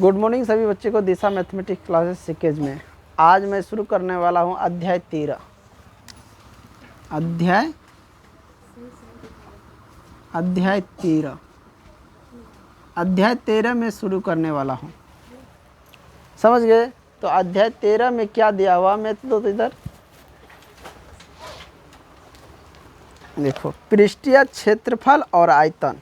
Good morning सभी बच्चे को दिशा मैथमेटिक्स क्लासेस सीरीज में। आज मैं शुरू करने वाला हूं अध्याय 13। अध्याय 13 में शुरू करने वाला हूं। समझ गए? तो अध्याय 13 में क्या दिया हुआ मैं तो इधर देखो, पृष्ठीय क्षेत्रफल और आयतन।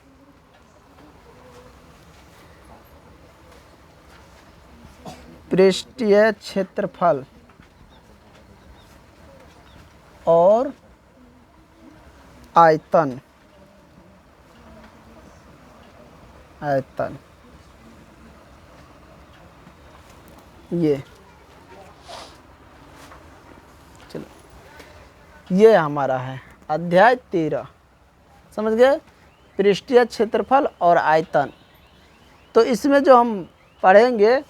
पृष्ठीय क्षेत्रफल और आयतन। ये चलो, ये हमारा है अध्याय 13। समझ गए? पृष्ठीय क्षेत्रफल और आयतन। तो इसमें जो हम पढ़ेंगे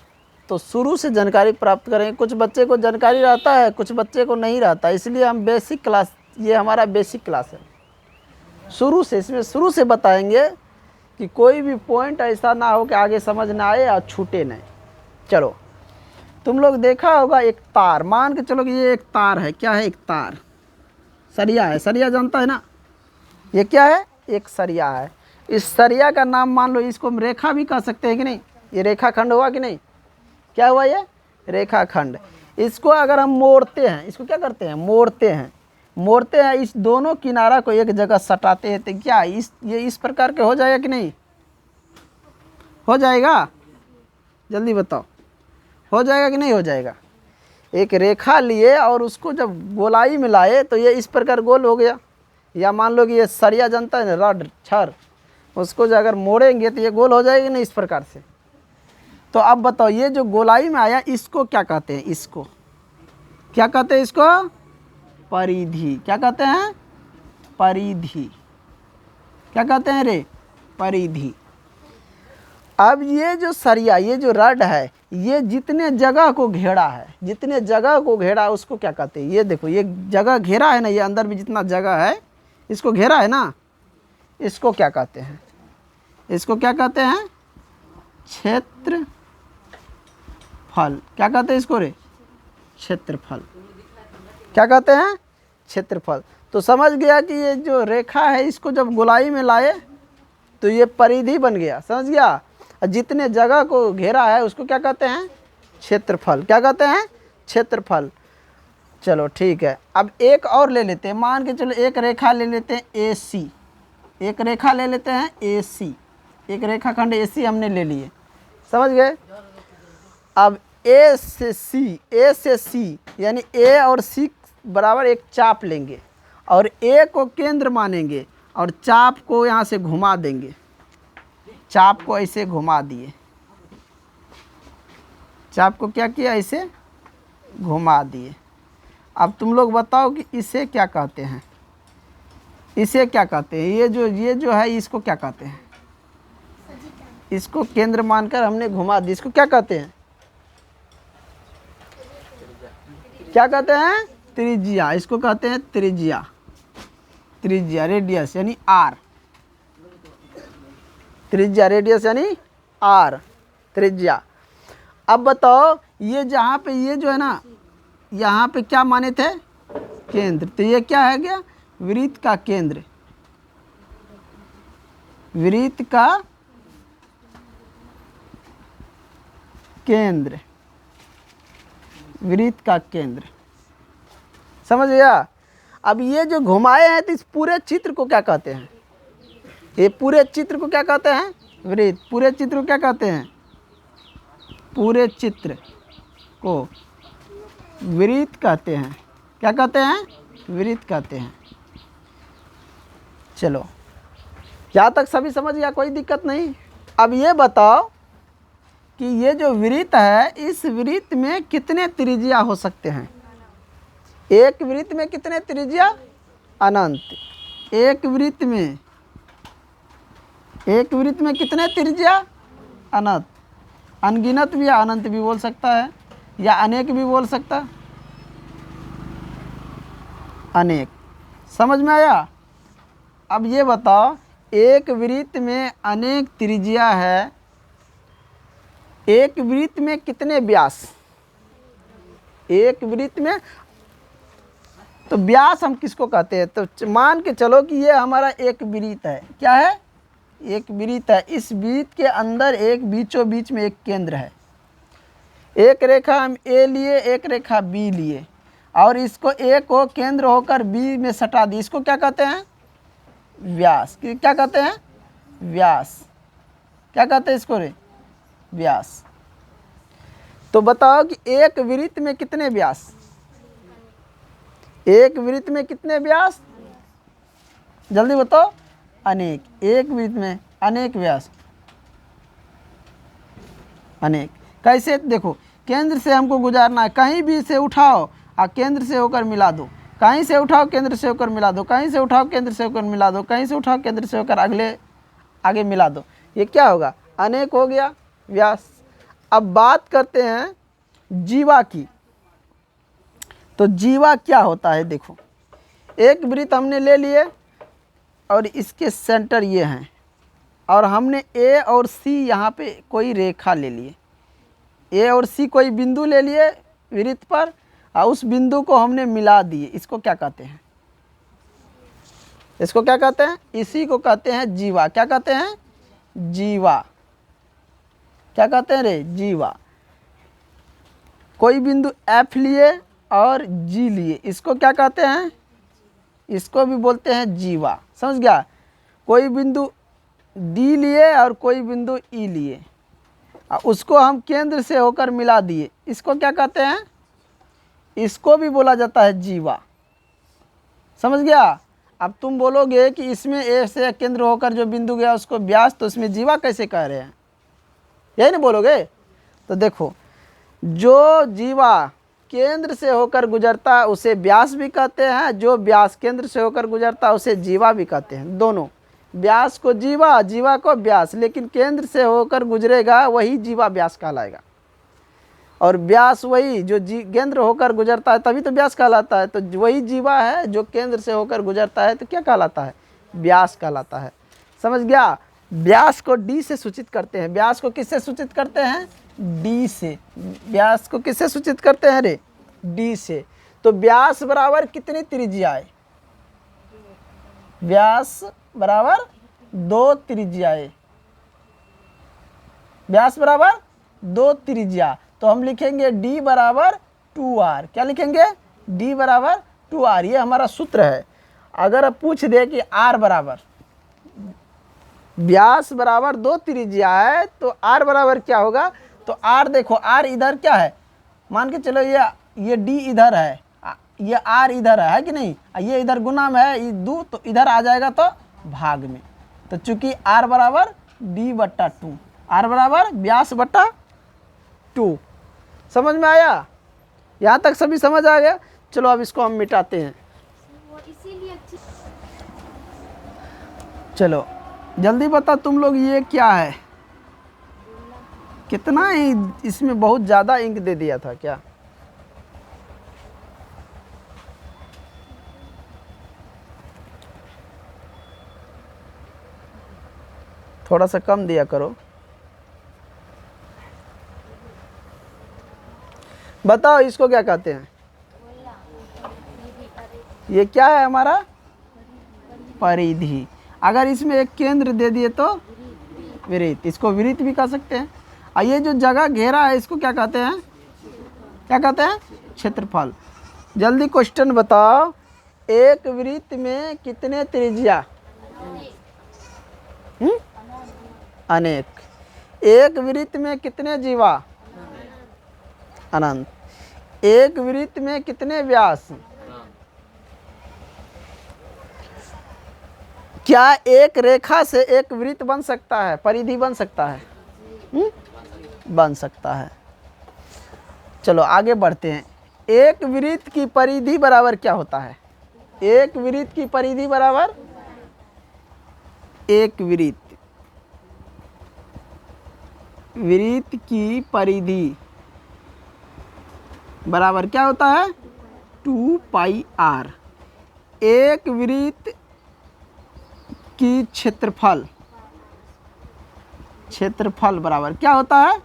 तो शुरू से जानकारी प्राप्त करेंगे। कुछ बच्चे को जानकारी रहता है, कुछ बच्चे को नहीं रहता, इसलिए हम बेसिक क्लास, ये हमारा बेसिक क्लास है। इसमें शुरू से बताएंगे कि कोई भी पॉइंट ऐसा ना हो कि आगे समझ ना आए और छूटे नहीं। चलो, तुम लोग देखा होगा एक तार, मान के चलो कि ये एक तार है। क्या है? एक तार, सरिया है। सरिया जानता है ना? ये क्या है? एक सरिया है। इस सरिया का नाम मान लो, इसको हम रेखा भी कह सकते हैं कि नहीं? ये रेखाखंड हुआ कि नहीं? क्या हुआ? ये रेखाखंड। इसको अगर हम मोड़ते हैं, इसको क्या करते हैं? मोड़ते हैं। इस दोनों किनारा को एक जगह सटाते हैं तो क्या ये इस प्रकार के हो जाएगा कि नहीं? हो जाएगा? जल्दी बताओ, हो जाएगा कि नहीं हो जाएगा? एक रेखा लिए और उसको जब गोलाई में लाए तो ये इस प्रकार गोल हो गया। या मान लो कि ये सरिया जानता है ना, रड छर, उसको जो अगर मोड़ेंगे तो ये गोल हो जाएगी नहीं इस प्रकार से। तो अब बताओ, ये जो गोलाई में आया इसको क्या कहते हैं? इसको क्या कहते हैं? इसको परिधि। क्या कहते हैं? परिधि। क्या कहते हैं रे? परिधि। अब ये जो सरिया, ये जो रड है, ये जितने जगह को घेरा उसको क्या कहते हैं? ये देखो, ये जगह घेरा है ना, ये अंदर में जितना जगह है इसको घेरा है ना, इसको क्या कहते हैं? इसको क्या कहते हैं? क्षेत्रफल। क्या कहते हैं इसको रे? क्षेत्रफल। क्या कहते हैं? क्षेत्रफल। तो समझ गया कि ये जो रेखा है इसको जब गोलाई में लाए तो ये परिधि बन गया। समझ गया? और जितने जगह को घेरा है उसको क्या कहते हैं? क्षेत्रफल। क्या कहते हैं? क्षेत्रफल। चलो ठीक है, अब एक और ले लेते हैं। मान के चलो एक रेखा ले लेते हैं AC। एक रेखा ले लेते हैं AC। एक रेखाखंड AC हमने ले लिए। समझ गए? अब A से C यानी A और C बराबर एक चाप लेंगे और A को केंद्र मानेंगे और चाप को यहाँ से घुमा देंगे। चाप को ऐसे घुमा दिए। चाप को क्या किया? ऐसे घुमा दिए। अब तुम लोग बताओ कि इसे क्या कहते हैं? इसे क्या कहते हैं? ये जो है इसको क्या कहते हैं? इसको केंद्र मानकर हमने घुमा दी, इसको क्या कहते हैं? क्या कहते हैं? त्रिज्या। इसको कहते हैं त्रिज्या। त्रिज्या, रेडियस यानी R। त्रिज्या, रेडियस यानी R, त्रिज्या। अब बताओ, ये जहाँ पे ये जो है ना, यहाँ पे क्या माने थे? केंद्र। तो ये क्या है? क्या? वृत्त का केंद्र। वृत्त का केंद्र। वृत्त का केंद्र। समझ गया? अब ये जो घुमाए हैं तो इस पूरे चित्र को क्या कहते हैं? ये पूरे चित्र को क्या कहते हैं? वृत्त। पूरे चित्र को क्या कहते हैं? पूरे चित्र को वृत्त कहते हैं। क्या कहते हैं? वृत्त कहते हैं। चलो, यहाँ तक सभी समझ गया? कोई दिक्कत नहीं। अब ये बताओ कि ये जो वृत्त है, इस वृत्त में कितने त्रिज्या हो सकते हैं? एक वृत्त में कितने त्रिज्या? अनंत। एक वृत्त में कितने त्रिज्या? अनंत। अनगिनत भी या अनंत भी बोल सकता है, या अनेक भी बोल सकता है। अनेक। समझ में आया? अब ये बताओ, एक वृत्त में अनेक त्रिज्या है एक वृत्त में कितने व्यास, एक वृत्त में, तो व्यास हम किसको कहते हैं, तो मान के चलो कि ये हमारा एक वृत्त है, क्या है, एक वृत्त है। इस वृत्त के अंदर एक बीचों बीच में एक केंद्र है, एक रेखा हम ए लिए, एक रेखा बी लिए, और इसको ए को केंद्र होकर बी में सटा दी, इसको क्या कहते हैं, व्यास। क्या कहते हैं, व्यास। क्या कहते हैं इसको रे, व्यास। तो बताओ कि एक वृत्त में कितने व्यास, एक वृत्त में कितने व्यास, जल्दी बताओ, अनेक। एक वृत्त में अनेक व्यास, अनेक। कैसे, देखो केंद्र से हमको गुजारना है, कहीं भी से उठाओ और केंद्र से होकर मिला दो, कहीं से उठाओ केंद्र से होकर मिला दो, कहीं से उठाओ केंद्र से होकर मिला दो, कहीं से उठाओ केंद्र से होकर अगले आगे मिला दो, ये क्या होगा, अनेक हो गया, व्यास। अब बात करते हैं जीवा की। तो जीवा क्या होता है, देखो एक वृत्त हमने ले लिए और इसके सेंटर ये हैं, और हमने ए और सी यहाँ पे कोई रेखा ले लिए, ए और सी कोई बिंदु ले लिए वृत्त पर, और उस बिंदु को हमने मिला दिए, इसको क्या कहते हैं, इसको क्या कहते हैं, इसी को कहते हैं जीवा। क्या कहते हैं, जीवा। क्या कहते हैं रे, जीवा। कोई बिंदु एफ लिए और जी लिए, इसको क्या कहते हैं, इसको भी बोलते हैं जीवा। समझ गया, कोई बिंदु डी लिए और कोई बिंदु ई लिए, उसको हम केंद्र से होकर मिला दिए, इसको क्या कहते हैं, इसको भी बोला जाता है जीवा। समझ गया। अब तुम बोलोगे कि इसमें ए से केंद्र होकर जो बिंदु गया उसको व्यास, तो इसमें जीवा कैसे कह रहे हैं, यही नहीं बोलोगे। तो देखो, जो जीवा केंद्र से होकर गुजरता है उसे व्यास भी कहते हैं, जो व्यास केंद्र से होकर गुजरता है उसे जीवा भी कहते हैं। दोनों, व्यास को जीवा, जीवा को व्यास, लेकिन केंद्र से होकर गुजरेगा वही जीवा व्यास कहलाएगा, और व्यास वही जो केंद्र होकर गुजरता है तभी तो व्यास कहलाता है। तो वही जीवा है जो केंद्र से होकर गुजरता है, तो क्या कहलाता है, व्यास कहलाता है। समझ गया। व्यास को डी से सूचित करते हैं, व्यास को किससे सूचित करते हैं, डी से। व्यास को किससे सूचित करते हैं रे, डी से। तो व्यास बराबर कितनी त्रिज्याएं, व्यास बराबर 2 त्रिज्याएं, व्यास बराबर 2 त्रिज्या। तो हम लिखेंगे d बराबर 2r। क्या लिखेंगे, d बराबर 2r। ये हमारा सूत्र है। अगर अब पूछ दे कि r बराबर, व्यास बराबर 2 त्रिज्या है, तो r बराबर क्या होगा, तो r देखो, r इधर क्या है, मान के चलो ये d इधर है, ये r इधर है कि नहीं, ये इधर गुना में है, ये 2 तो इधर आ जाएगा तो भाग में। तो चूंकि r बराबर d बट्टा 2, r बराबर व्यास बट्टा 2। समझ में आया, यहाँ तक सभी समझ आ गया। चलो अब इसको हम मिटाते हैं। चलो जल्दी बता तुम लोग, ये क्या है, कितना ही इसमें बहुत ज़्यादा इंक दे दिया था क्या, थोड़ा सा कम दिया करो। बताओ इसको क्या कहते हैं, ये क्या है हमारा, परिधि। अगर इसमें एक केंद्र दे दिए तो वृत्त, इसको वृत्त भी कह सकते हैं। और ये जो जगह घेरा है इसको क्या कहते हैं, क्या कहते हैं, क्षेत्रफल। जल्दी क्वेश्चन बताओ, एक वृत्त में कितने त्रिज्या, अनेक। एक वृत्त में कितने जीवा, अनंत। एक वृत्त में कितने व्यास, क्या एक रेखा से एक वृत्त बन सकता है, परिधि बन सकता है, बन सकता है। चलो आगे बढ़ते हैं। एक वृत्त की परिधि बराबर क्या होता है, एक वृत्त की परिधि बराबर, एक वृत्त की परिधि बराबर क्या होता है, 2 पाई r। एक वृत्त की क्षेत्रफल बराबर क्या होता है,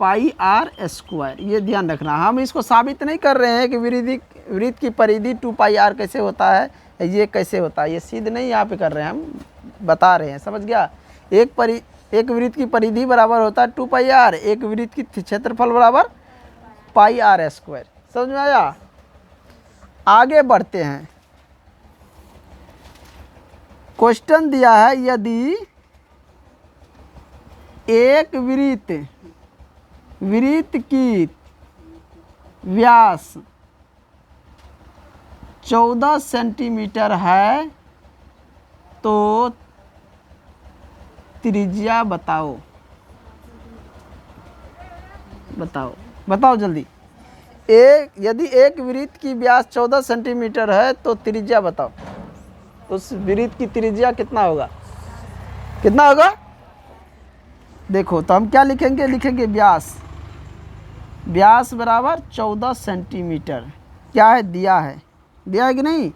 पाई आर स्क्वायर। ये ध्यान रखना, हम इसको साबित नहीं कर रहे हैं कि वृत्त की परिधि 2 पाई आर कैसे होता है, ये कैसे होता है, ये सिद्ध नहीं यहाँ पे कर रहे हैं, हम बता रहे हैं। समझ गया? एक वृत्त की परिधि बराबर होता है 2 पाई आर, एक वृत्त की क्षेत्रफल बराबर पाई आर स्क्वायर। समझ में आया? आगे बढ़ते हैं। क्वेश्चन दिया है, यदि एक वृत्त की व्यास 14 सेंटीमीटर है तो त्रिज्या बताओ। बताओ जल्दी। यदि एक वृत्त की व्यास 14 सेंटीमीटर है तो त्रिज्या बताओ। उस वृत्त की त्रिज्या कितना होगा? देखो, तो हम क्या लिखेंगे? लिखेंगे व्यास बराबर 14 सेंटीमीटर। क्या है? दिया है कि नहीं?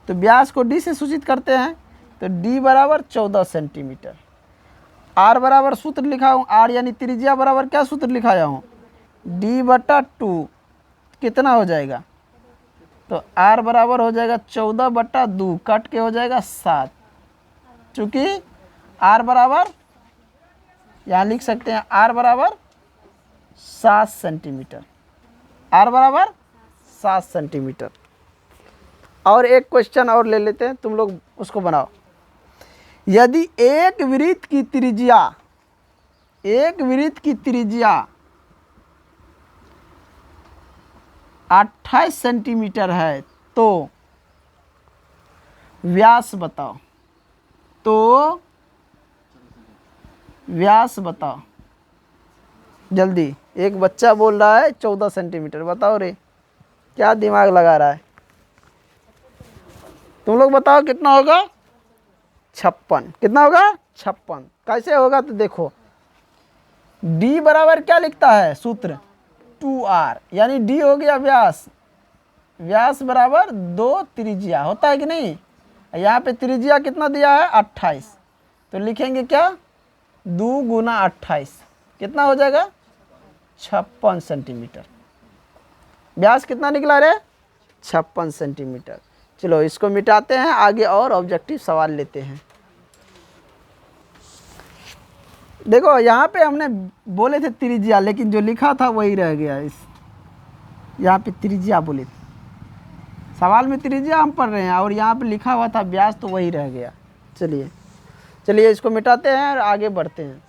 तो व्यास को डी से सूचित करते हैं, तो डी बराबर 14 सेंटीमीटर। आर बराबर सूत्र लिखा हूँ, आर यानी त्रिज्या बराबर क्या सूत्र लिखाया हूँ? d/2। कितना हो जाएगा? तो आर बराबर हो जाएगा 14/2, कट के हो जाएगा 7। चूँकि आर बराबर, यहाँ लिख सकते हैं आर बराबर 7 सेंटीमीटर। आर बराबर 7 सेंटीमीटर। और एक क्वेश्चन और ले लेते हैं, तुम लोग उसको बनाओ। यदि एक वृत्त की त्रिज्या 28 सेंटीमीटर है तो व्यास बताओ। जल्दी। एक बच्चा बोल रहा है 14 सेंटीमीटर। बताओ रे, क्या दिमाग लगा रहा है? तुम लोग बताओ कितना होगा? 56। कितना होगा? 56। कैसे होगा? तो देखो, d बराबर क्या लिखता है सूत्र? 2r, यानी d हो गया व्यास बराबर 2 त्रिज्या। होता है कि नहीं? यहाँ पे त्रिज्या कितना दिया है? 28। तो लिखेंगे क्या? 2 गुना 28 कितना हो जाएगा? 56 सेंटीमीटर। व्यास कितना निकला रे? 56 सेंटीमीटर। चलो इसको मिटाते हैं, आगे और ऑब्जेक्टिव सवाल लेते हैं। देखो, यहाँ पे हमने बोले थे त्रिज्या, लेकिन जो लिखा था वही रह गया। यहाँ पे त्रिज्या बोले थे, सवाल में त्रिज्या हम पढ़ रहे हैं और यहाँ पे लिखा हुआ था व्यास, तो वही रह गया। चलिए इसको मिटाते हैं और आगे बढ़ते हैं।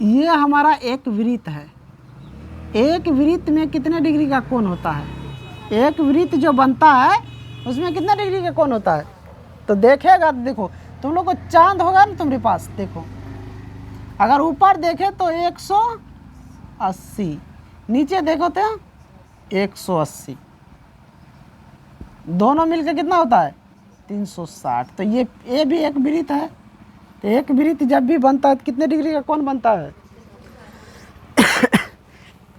ये हमारा एक वृत्त है। एक वृत्त में कितने डिग्री का कोण होता है? एक वृत्त जो बनता है उसमें कितने डिग्री का कोण होता है? तो देखेगा, तो देखो तुम लोग को चांद होगा ना तुम्हारे पास। देखो, अगर ऊपर देखे तो 180, नीचे देखो तो 180, दोनों मिलकर कितना होता है? 360। तो ये भी एक वृत्त है। तो एक वृत्त जब भी बनता है तो कितने डिग्री का कोण बनता है?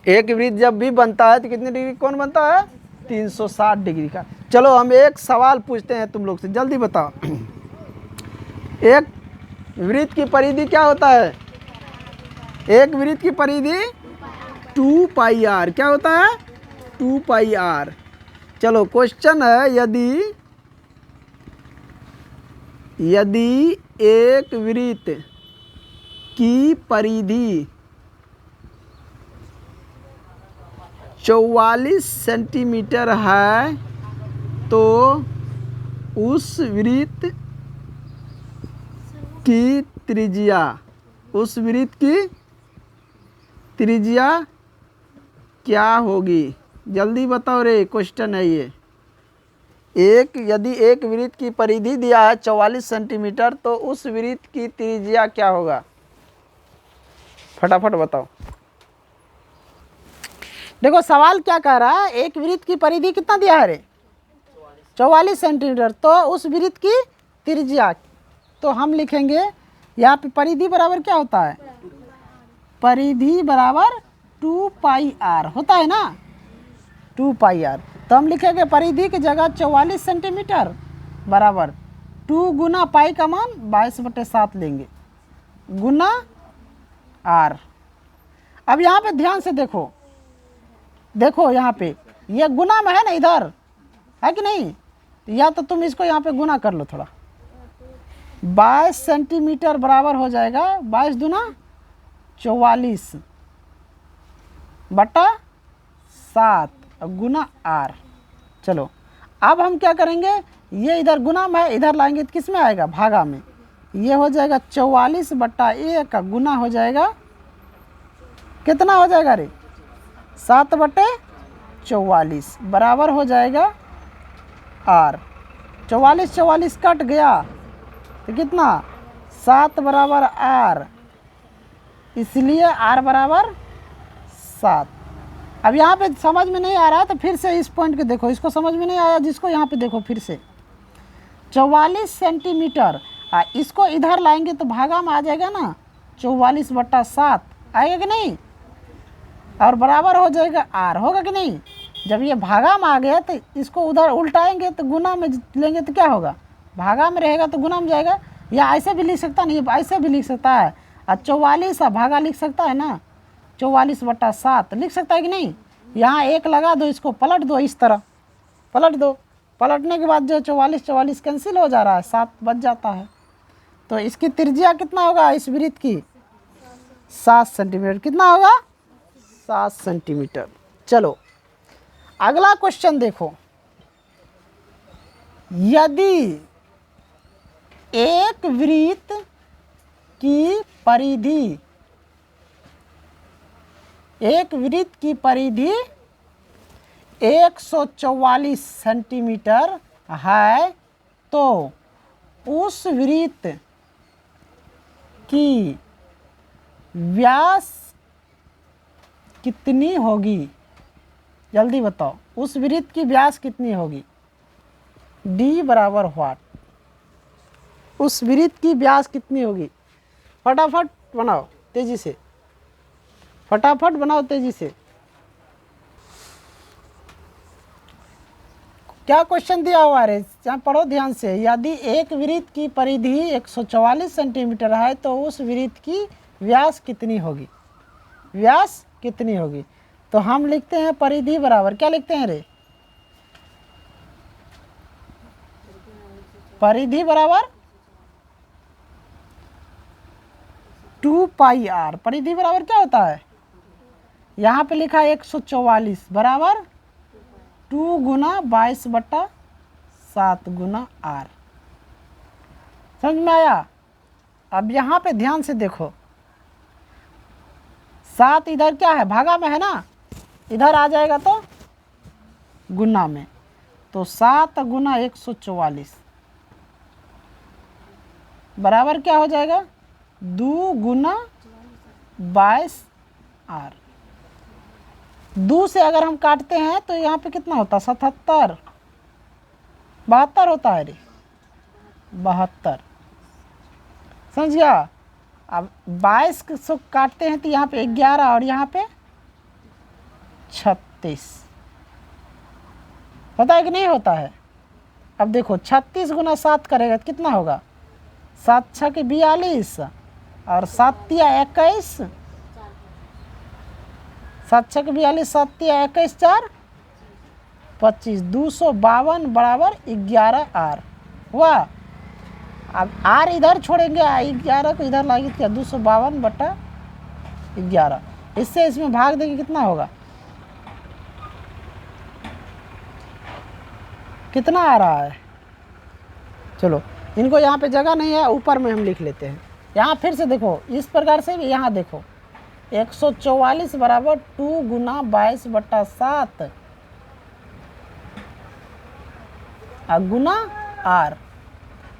एक वृत्त जब भी बनता है तो कितने डिग्री कोण बनता है? 360 डिग्री का। चलो हम एक सवाल पूछते हैं तुम लोग से, जल्दी बताओ। एक वृत्त की परिधि क्या होता है? एक वृत्त की परिधि 2 पाई आर। क्या होता है? 2 पाई आर। चलो क्वेश्चन है, यदि एक वृत्त की परिधि 44 सेंटीमीटर है तो उस वृत्त की त्रिज्या क्या होगी? जल्दी बताओ रे, क्वेश्चन है ये। यदि एक वृत्त की परिधि दिया है 44 सेंटीमीटर तो उस वृत्त की त्रिज्या क्या होगा? फटाफट बताओ। देखो सवाल क्या कह रहा है, एक वृत्त की परिधि कितना दिया है रे? 44 सेंटीमीटर। तो उस वृत्त की त्रिज्या, तो हम लिखेंगे यहाँ पे परिधि बराबर क्या होता है? परिधि बराबर 2 पाई आर होता है ना, 2 पाई आर। तो हम लिखेंगे परिधि की जगह 44 सेंटीमीटर बराबर 2 गुना पाई का मान 22/7 लेंगे, गुना आर। अब यहाँ पे ध्यान से देखो, देखो यहाँ पे ये गुना में है ना, इधर है कि नहीं, या तो तुम इसको यहाँ पे गुना कर लो थोड़ा। 22 सेंटीमीटर बराबर हो जाएगा 22 दूना 44 बटा 7 गुना आर। चलो अब हम क्या करेंगे, ये इधर गुना में है, इधर लाएंगे तो किस में आएगा, भागा में। ये हो जाएगा 44 बटा 1 का गुना हो जाएगा, कितना हो जाएगा रे, 7 बटे 44 बराबर हो जाएगा आर। 44 44 कट गया तो कितना, 7 बराबर आर, इसलिए आर बराबर 7। अब यहाँ पे समझ में नहीं आ रहा तो फिर से इस पॉइंट को देखो, इसको समझ में नहीं आया जिसको यहाँ पे देखो फिर से 44 सेंटीमीटर, इसको इधर लाएंगे तो भागा में आ जाएगा ना, 44 बटा 7 आएगा कि नहीं, और बराबर हो जाएगा आर, होगा कि नहीं। जब ये भागा में आ गया तो इसको उधर उल्टाएंगे तो गुना में लेंगे तो क्या होगा, भागा में रहेगा तो गुना में जाएगा, या ऐसे भी लिख सकता नहीं, ऐसे भी लिख सकता है, और 44 भागा लिख सकता है ना, 44 बटा 7 लिख सकता है कि नहीं। यहाँ 1 लगा दो, इसको पलट दो, इस तरह पलट दो, पलटने के बाद जो 44 44 कैंसिल हो जा रहा है, 7 बच जाता है। तो इसकी त्रिज्या कितना होगा इस वृत्त की, 7 सेंटीमीटर। कितना होगा, 7 सेंटीमीटर। चलो अगला क्वेश्चन देखो, यदि एक वृत्त की परिधि, एक वृत्त की परिधि 144 सेंटीमीटर है तो उस वृत्त की व्यास कितनी होगी, जल्दी बताओ, उस वृत्त की व्यास कितनी होगी। डी बराबर व्हाट, उस वृत्त की व्यास कितनी होगी, फटाफट बनाओ तेजी से, फटाफट बनाओ तेजी से। क्या क्वेश्चन दिया हुआ है, यहाँ पढ़ो ध्यान से। यदि एक वृत्त की परिधि 144 सेंटीमीटर है तो उस वृत्त की व्यास कितनी होगी, व्यास कितनी होगी। तो हम लिखते हैं परिधि बराबर, क्या लिखते हैं रे, परिधि बराबर 2 पाई आर। परिधि बराबर क्या होता है, यहाँ पे लिखा है 144 बराबर 2 गुना 22 बटा 7 गुना आर। समझ में आया। अब यहाँ पे ध्यान से देखो, 7 इधर क्या है, भागा में है ना, इधर आ जाएगा तो गुना में, तो 7 गुना 144 बराबर क्या हो जाएगा, 2 गुना 22 आर। 2 से अगर हम काटते हैं तो यहाँ पे कितना होता है, 77 72 होता है रे, 72। समझ गया। अब 22 से काटते हैं तो यहाँ पे 11 और यहाँ पे 36, पता है कि नहीं होता है। अब देखो 36 गुना 7 करेगा तो कितना होगा, 7 6 के 42 और 7 तिया 21, 7 6 के 42, 7 तिया 21 4 25, 252 बराबर 11 आर हुआ। अब आर इधर छोड़ेंगे, 11 को इधर लाएंगे, क्या 252 बटा 11, इससे इसमें भाग देंगे कितना होगा, कितना आ रहा है। चलो इनको यहाँ पे जगह नहीं है, ऊपर में हम लिख लेते हैं। यहाँ फिर से देखो इस प्रकार से भी, यहाँ देखो 144 बराबर 2 गुना 22 बटा 7 गुना आर।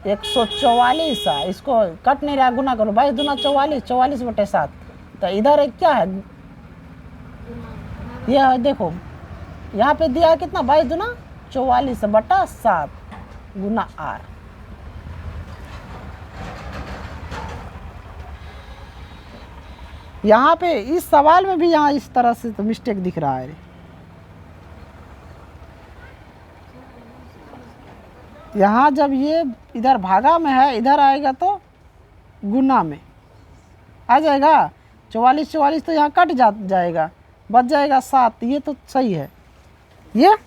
144 इसको कट नहीं रहा, गुना करो, 22 दूना 44, 44 बटे 7, तो इधर एक क्या है, यह देखो यहाँ पे दिया है कितना, 22 दूना 44 बटा 7 गुना आर। यहाँ पे इस सवाल में भी यहाँ इस तरह से तो मिस्टेक दिख रहा है। यहाँ जब ये इधर भागा में है, इधर आएगा तो गुना में आ जाएगा, 44 44 तो यहाँ कट जाएगा, बच जाएगा 7। ये तो सही है, ये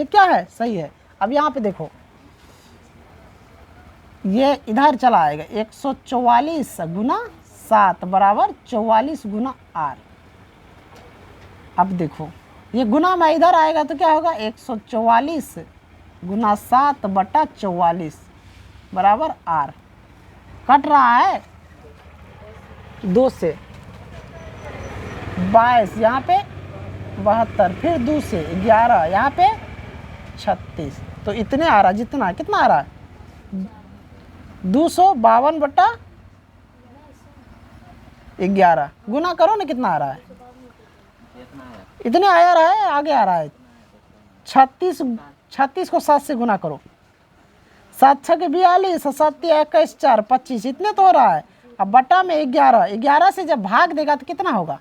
क्या है, सही है। अब यहाँ पे देखो, ये इधर चला आएगा 144 गुना 7 बराबर 44 गुना r। अब देखो ये गुना में इधर आएगा तो क्या होगा, 144 गुना 7 बटा 44 बराबर r। कट रहा है 2 से 22, यहाँ पे 72, फिर 2 से 11, यहाँ पे 36। तो इतने आ रहा, जितना कितना आ रहा है 252 बटा 11। गुना करो ना, कितना आ रहा है, इतने आया रहा है, आगे आ रहा है 36 को 7 से गुना करो, 7 6 के 42, 7 21 4 25, इतने तो हो रहा है। अब बटा में 11 से जब भाग देगा तो कितना होगा,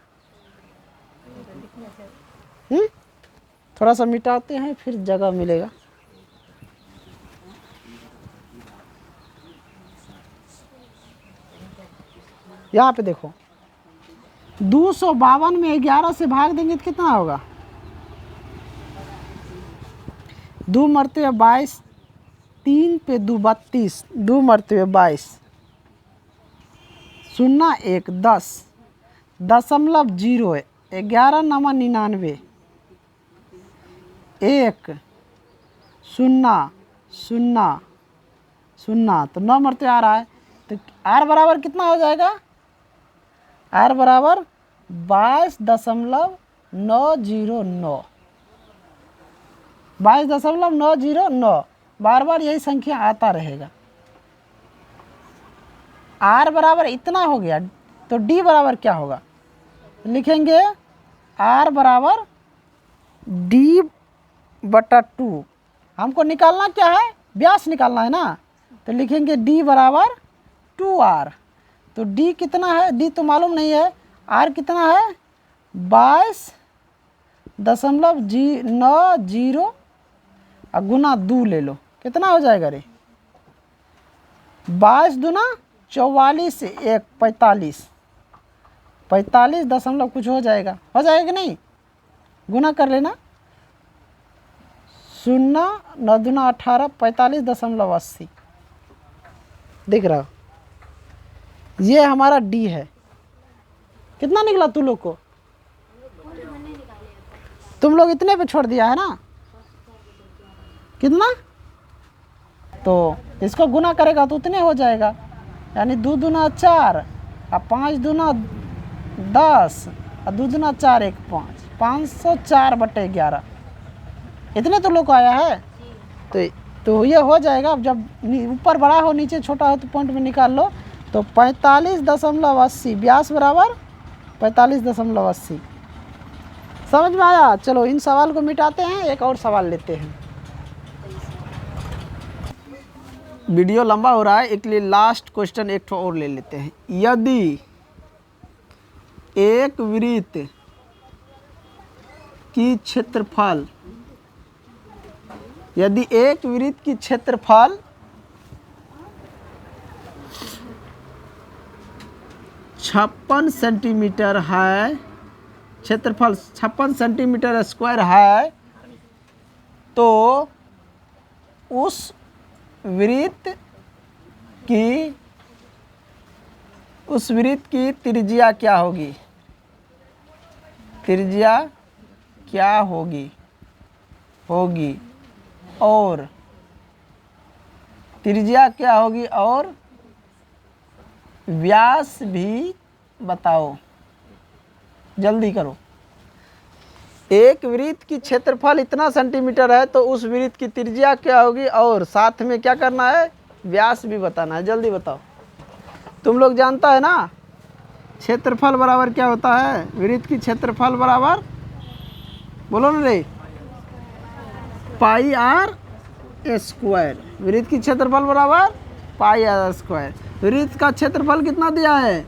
थोड़ा सा मिटाते हैं फिर जगह मिलेगा। यहाँ पे देखो 252 में 11 से भाग देंगे तो कितना होगा, 2 मरते 22, 3 पे 2 32, 2 मरते 22, 0 1 10, 0.0 11 9 99, 1 0 0 0, तो 9 मरते आ रहा है। तो r बराबर कितना हो जाएगा, r बराबर 22.909, 22.909। बार बार यही संख्या आता रहेगा। r बराबर इतना हो गया, तो d बराबर क्या होगा, लिखेंगे r बराबर d बटा 2। हमको निकालना क्या है, व्यास निकालना है ना, तो लिखेंगे d बराबर 2r। तो d कितना है, d तो मालूम नहीं है, r कितना है 22.90 और गुना 2 ले लो, कितना हो जाएगा रे, 22 दूना 44 1 45, 45 दशमलव कुछ हो जाएगा कि नहीं, गुना कर लेना, 0 9 दूना 18, 45.80 दिख रहा। ये हमारा d है। कितना निकला तू लोग को, तुम लोग इतने पे छोड़ दिया है ना, कितना, तो इसको गुना करेगा तो उतने हो जाएगा, यानी 2 दूना 4 और 5 दूना 10 और 2 दूना 4 1 5, 504/11, इतने तो लोग को आया है। तो ये हो जाएगा। अब जब ऊपर बड़ा हो नीचे छोटा हो तो पॉइंट में निकाल लो। तो 45.80 व्यास बराबर 45.80। समझ में आया। चलो इन सवाल को मिटाते हैं, एक और सवाल लेते हैं। वीडियो लंबा हो रहा है इसलिए लास्ट क्वेश्चन एक ठो और ले लेते हैं। यदि एक वृत्त की क्षेत्रफल 56 सेंटीमीटर है, क्षेत्रफल 56 सेंटीमीटर स्क्वायर है, तो उस वृत्त की त्रिज्या क्या होगी? त्रिज्या क्या होगी और त्रिज्या क्या होगी और व्यास भी बताओ, जल्दी करो। एक वृत्त की क्षेत्रफल इतना सेंटीमीटर है तो उस वृत्त की त्रिज्या क्या होगी और साथ में क्या करना है, व्यास भी बताना है। जल्दी बताओ। तुम लोग जानता है ना क्षेत्रफल बराबर क्या होता है? वृत्त की क्षेत्रफल बराबर, बोलो ना रे, पाई आर स्क्वायर। वृत्त की क्षेत्रफल बराबर पाई आर स्क्वायर। वृत्त का क्षेत्रफल कितना दिया है?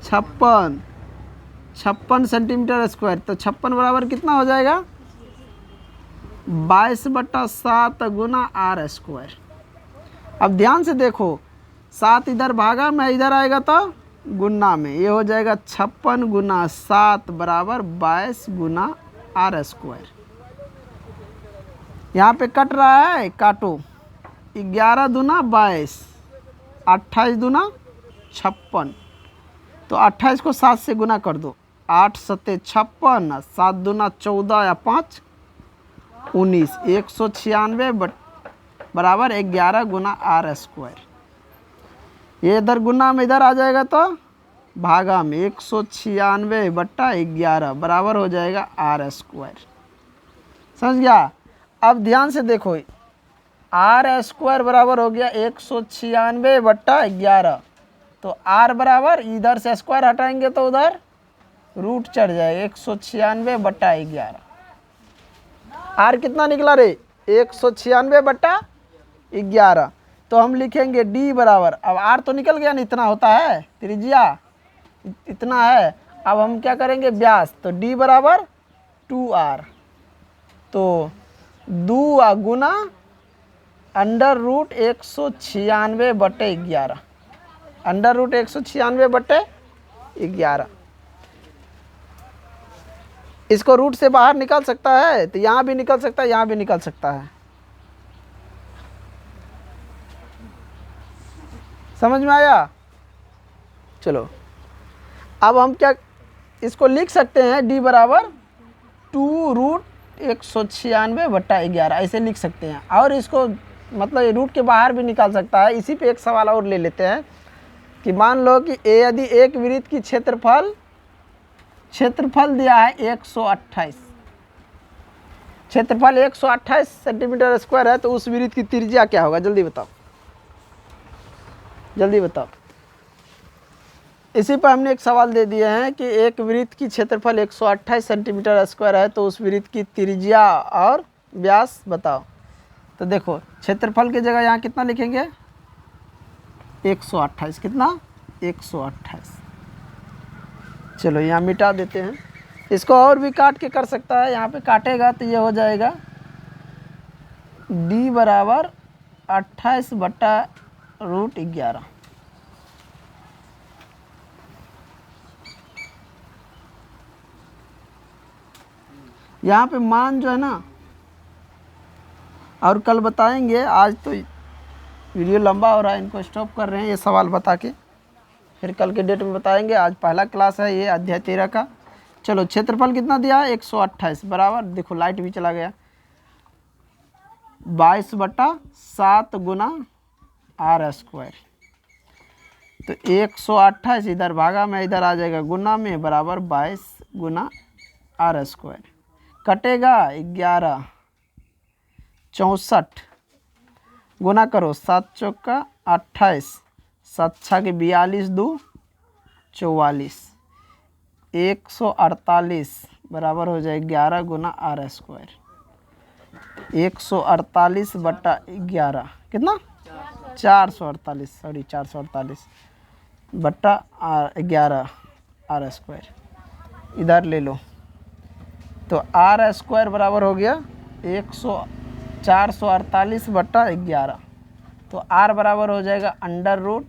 56 सेंटीमीटर स्क्वायर। तो 56 बराबर कितना हो जाएगा? 22/7 गुना आर स्क्वायर। अब ध्यान से देखो, 7 इधर भागा, मैं इधर आएगा तो गुना में, ये हो जाएगा 56 गुना 7 बराबर 22 गुना आर स्क्वायर। यहाँ पे कट रहा है, काटो। 11 दूना 22, 28 दूना 56, तो 28 को 7 से गुना कर दो। 8 सत्ते 56, 7 दूना 14 या 5 19, 196 बराबर 11 गुना आर स्क्वायर। ये इधर गुना में इधर आ जाएगा तो भागा में 196/11 बराबर हो जाएगा आर स्क्वायर। समझ गया? अब ध्यान से देखो, आर स्क्वायर बराबर हो गया 196/11, तो आर बराबर इधर से स्क्वायर हटाएंगे तो उधर रूट चढ़ जाएगा 196/11। आर कितना निकला रे? 196/11। तो हम लिखेंगे डी बराबर, अब आर तो निकल गया ना, इतना होता है त्रिज्या, इतना है। अब हम क्या करेंगे? व्यास, तो डी बराबर 2r, तो 2 गुना अंडर रूट 196/11, अंडर रूट 196/11। इसको रूट से बाहर निकाल सकता है, तो यहाँ भी निकल सकता है, यहाँ भी निकल सकता है। समझ में आया? चलो अब हम क्या इसको लिख सकते हैं, डी बराबर 2 रूट 196/11 ऐसे लिख सकते हैं। और इसको मतलब रूट के बाहर भी निकाल सकता है। इसी पे एक सवाल और ले लेते हैं कि मान लो कि यदि एक वृत्त की क्षेत्रफल दिया है 128, क्षेत्रफल 128 सेंटीमीटर स्क्वायर है, तो उस वृत्त की त्रिज्या क्या होगा? जल्दी बताओ, जल्दी बताओ। इसी पर हमने एक सवाल दे दिए हैं कि एक वृत्त की क्षेत्रफल 128 सेंटीमीटर स्क्वायर है, तो उस वृत्त की त्रिज्या और व्यास बताओ। तो देखो, क्षेत्रफल की जगह यहाँ कितना लिखेंगे? 128। कितना? 128। चलो यहाँ मिटा देते हैं। इसको और भी काट के कर सकता है, यहाँ पे काटेगा तो ये हो जाएगा d बराबर 28/√11। यहाँ पे मान जो है ना, और कल बताएंगे, आज तो वीडियो लंबा हो रहा है, इनको स्टॉप कर रहे हैं ये सवाल बता के, फिर कल के डेट में बताएंगे। आज पहला क्लास है ये अध्याय 13 का। चलो क्षेत्रफल कितना दिया है? 128 बराबर, देखो लाइट भी चला गया, 22/7 गुना आर स्क्वायर। तो 128 इधर भागा में इधर आ जाएगा गुना में, बराबर 22 गुना आर स्क्वायर। कटेगा 11, 64 गुना करो, 7 चौका 28, 7 छके 42, 2 44, 148 बराबर हो जाए 11 गुना आर स्क्वायर। 148/11 कितना? 448, सॉरी 448/11 आर स्क्वायर। इधर ले लो, तो आर स्क्वायर बराबर हो गया 448/11। तो आर बराबर हो जाएगा अंडर रूट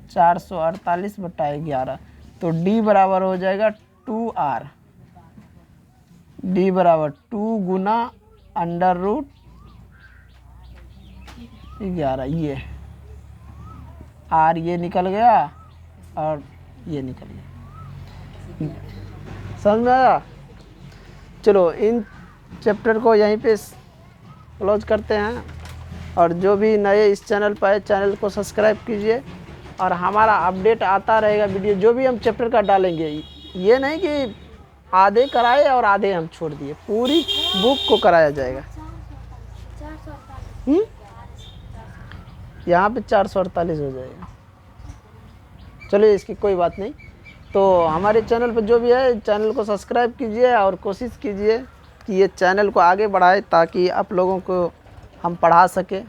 448/11। तो डी बराबर हो जाएगा 2r, डी बराबर 2 गुना अंडर रूट 11। ये आर ये निकल गया और ये निकल गया। समझ में आया? चलो इन चैप्टर को यहीं पे क्लोज करते हैं, और जो भी नए इस चैनल पर है, चैनल को सब्सक्राइब कीजिए, और हमारा अपडेट आता रहेगा वीडियो जो भी हम चैप्टर का डालेंगे। ये नहीं कि आधे कराए और आधे हम छोड़ दिए, पूरी बुक को कराया जाएगा। यहाँ पे 448 हो जाएगा। चलिए इसकी कोई बात नहीं। तो हमारे चैनल पर जो भी है, चैनल को सब्सक्राइब कीजिए और कोशिश कीजिए कि ये चैनल को आगे बढ़ाए, ताकि आप लोगों को हम पढ़ा सकें।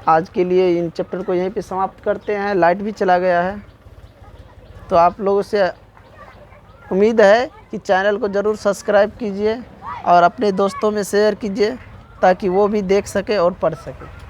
आज के लिए इन चैप्टर को यहीं पे समाप्त करते हैं। लाइट भी चला गया है, तो आप लोगों से उम्मीद है कि चैनल को ज़रूर सब्सक्राइब कीजिए और अपने दोस्तों में शेयर कीजिए, ताकि वो भी देख सके और पढ़ सके।